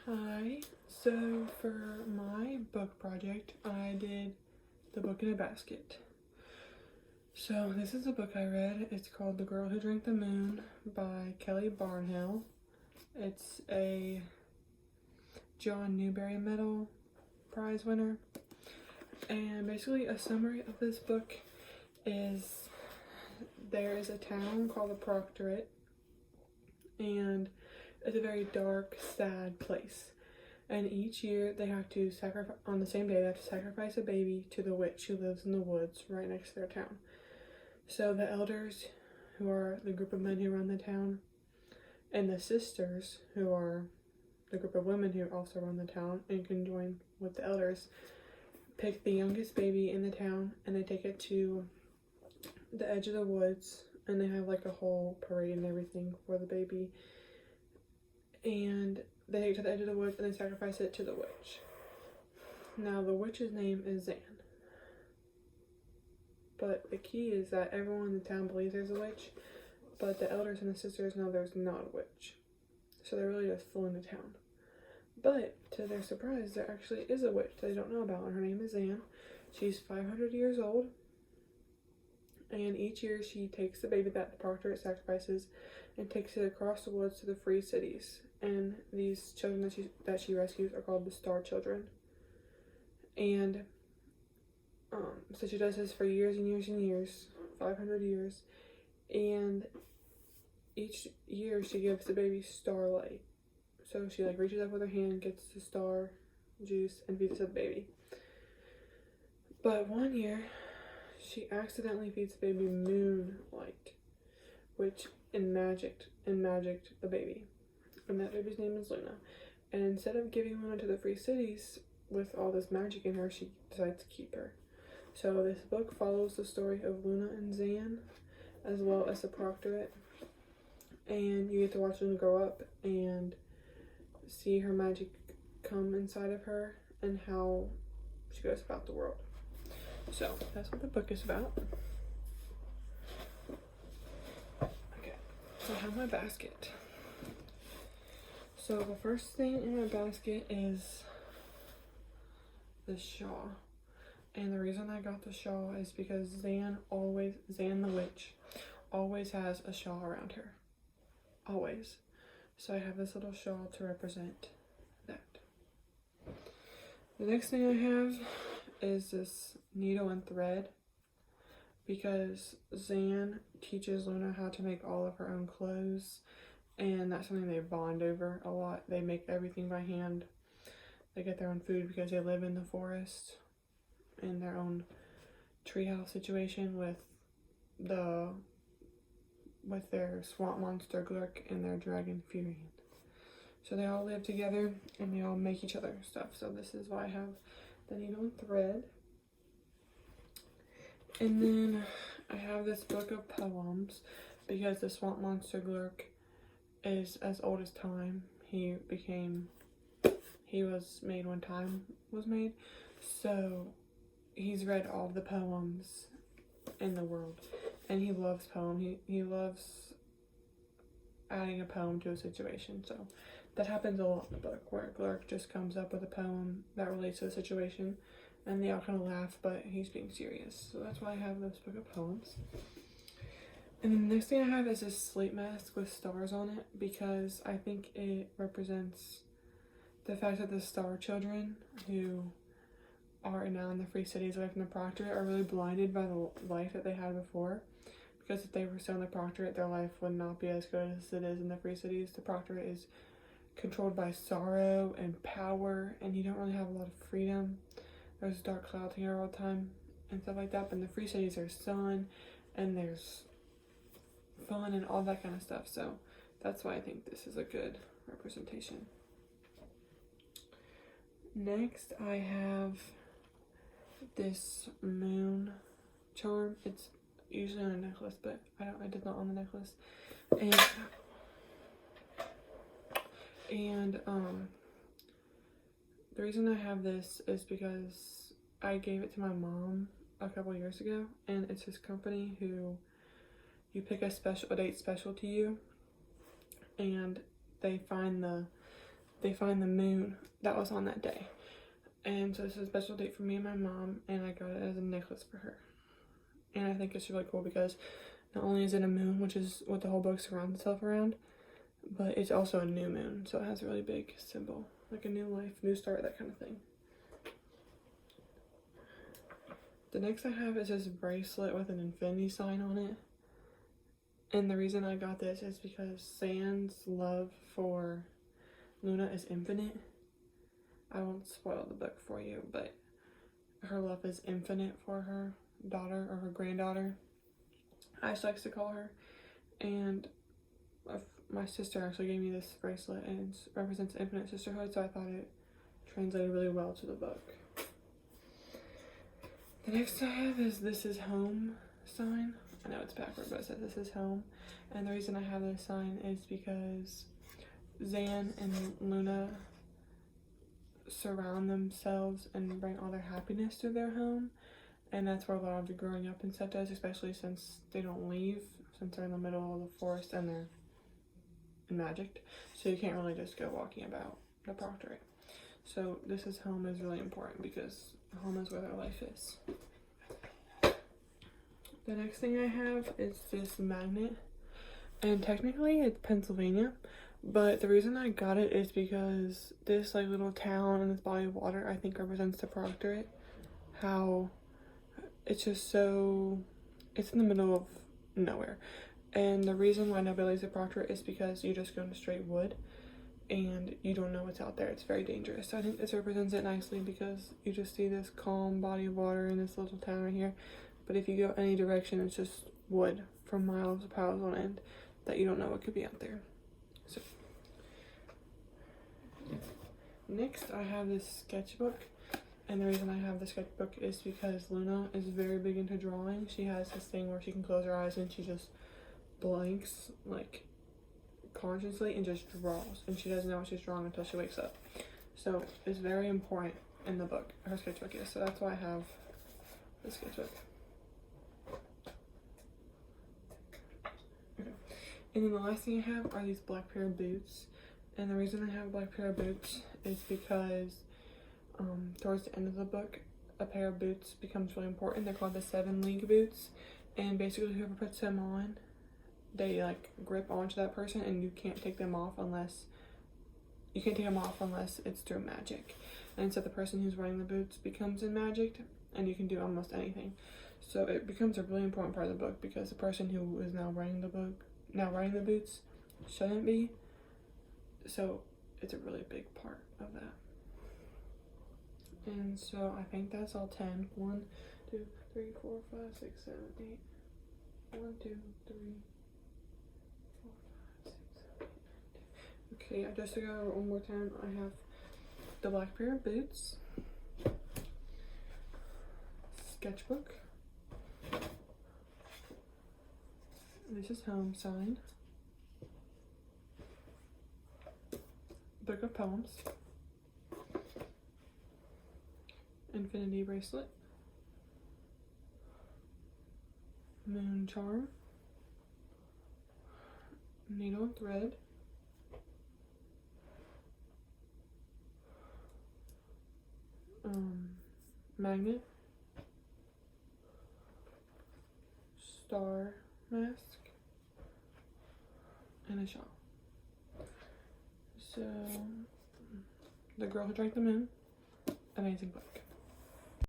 Hi. So for my book project, I did The Book in a Basket. So this is a book I read. It's called The Girl Who Drank the Moon by Kelly Barnhill. It's a John Newbery Medal Prize winner. And basically a summary of this book is there is a town called the Proctorate, and it's a very dark, sad place. And each year they have to sacrifice, on the same day, they have to sacrifice a baby to the witch who lives in the woods right next to their town. So the elders, who are the group of men who run the town, and the sisters, who are the group of women who also run the town and can join with the elders, pick the youngest baby in the town and they take it to the edge of the woods, and they have like a whole parade and everything for the baby. And they take it to the edge of the woods and they sacrifice it to the witch. Now the witch's name is Zan. But the key is that everyone in the town believes there's a witch, but the elders and the sisters know there's not a witch. So they're really just fooling the town. But to their surprise, there actually is a witch they don't know about, and her name is Zan. She's 500 years old. And each year she takes the baby that the Proctorate sacrifices and takes it across the woods to the free cities. And these children that she rescues are called the Star Children. And so she does this for years and years and years, 500 years. And each year she gives the baby starlight. So she reaches up with her hand, gets the star juice, and feeds it to the baby. But one year she accidentally feeds the baby moonlight, which magicked the baby. And that baby's name is Luna. And instead of giving Luna to the free cities with all this magic in her, she decides to keep her. So this book follows the story of Luna and Zan, as well as the Proctorate. And you get to watch Luna grow up and see her magic come inside of her and how she goes about the world. So that's what the book is about. Okay, so I have my basket. So the first thing in my basket is the shawl. And the reason I got the shawl is because Zan the witch, always has a shawl around her. Always. So I have this little shawl to represent that. The next thing I have is this needle and thread, because Zan teaches Luna how to make all of her own clothes, and that's something they bond over a lot. They make everything by hand. They get their own food because they live in the forest in their own treehouse situation with their swamp monster Glurk and their dragon Furion. So they all live together and they all make each other stuff. So this is why I have the needle and thread. And then I have this book of poems because the swamp monster Glurk is as old as time. He was made when time was made. So he's read all the poems in the world, and he loves poem. He loves adding a poem to a situation. So that happens a lot in the book, where Glurk just comes up with a poem that relates to the situation, and they all kind of laugh, but he's being serious. So that's why I have this book of poems. And then the next thing I have is this sleep mask with stars on it, because I think it represents the fact that the Star Children, who are now in the free cities away from the Proctorate, are really blinded by the life that they had before. Because if they were still in the Proctorate, their life would not be as good as it is in the free cities. The Proctorate is controlled by sorrow and power, and you don't really have a lot of freedom. There's dark clouds here all the time and stuff like that. But in the free cities, there's sun and there's fun and all that kind of stuff. So that's why I think this is a good representation. Next, I have this moon charm. It's usually on a necklace, but it is not on the necklace. And the reason I have this is because I gave it to my mom a couple years ago, and it's this company who you pick a date special to you, and they find the they find the moon that was on that day. And so this is a special date for me and my mom, and I got it as a necklace for her. And I think it's really cool because not only is it a moon, which is what the whole book surrounds itself around, but it's also a new moon, so it has a really big symbol, like a new life, new start, that kind of thing. The next I have is this bracelet with an infinity sign on it. And the reason I got this is because Zan's love for Luna is infinite. I won't spoil the book for you, but her love is infinite for her daughter, or her granddaughter, Ash likes to call her. And my sister actually gave me this bracelet, and it represents infinite sisterhood, so I thought it translated really well to the book. The next I have is "This is home" sign. I know it's backward, but it says "This is home." And the reason I have this sign is because Zan and Luna surround themselves and bring all their happiness to their home. And that's where a lot of the growing up and stuff does, especially since they don't leave, since they're in the middle of the forest and they're magicked. So you can't really just go walking about the proctorate. So "This is home" is really important because home is where their life is. The next thing I have is this magnet. And technically it's Pennsylvania, but the reason I got it is because this like little town and this body of water I think represents the proctorate. How it's just so, it's in the middle of nowhere. And the reason why nobody likes the proctorate is because you just go into straight wood and you don't know what's out there. It's very dangerous. So I think this represents it nicely because you just see this calm body of water in this little town right here. But if you go any direction, it's just wood for miles on end that you don't know what could be out there. So next I have this sketchbook. And the reason I have the sketchbook is because Luna is very big into drawing. She has this thing where she can close her eyes and she just blanks, like, consciously, and just draws. And she doesn't know what she's drawing until she wakes up. So it's very important in the book, her sketchbook is. So that's why I have the sketchbook. Okay. And then the last thing I have are these black pair of boots. And the reason I have a black pair of boots is because towards the end of the book, a pair of boots becomes really important. They're called the 7 League boots, and basically whoever puts them on, they like grip onto that person, and you can't take them off unless it's through magic. And so the person who's wearing the boots becomes magicked, and you can do almost anything. So it becomes a really important part of the book because the person who is now writing the boots shouldn't be. So it's a really big part of that. And so I think that's all 10. 1, 2, 3, 4, 5, 6, 7, 8. 1, 2, 3, 4, 5, 6, 7, 8. Okay, just to go over one more time, I have the black pair of boots, sketchbook, "This is home" sign, book of poems, infinity bracelet, moon charm, needle and thread, magnet, star mask, and a shawl. So, The Girl Who Drank the Moon, amazing book.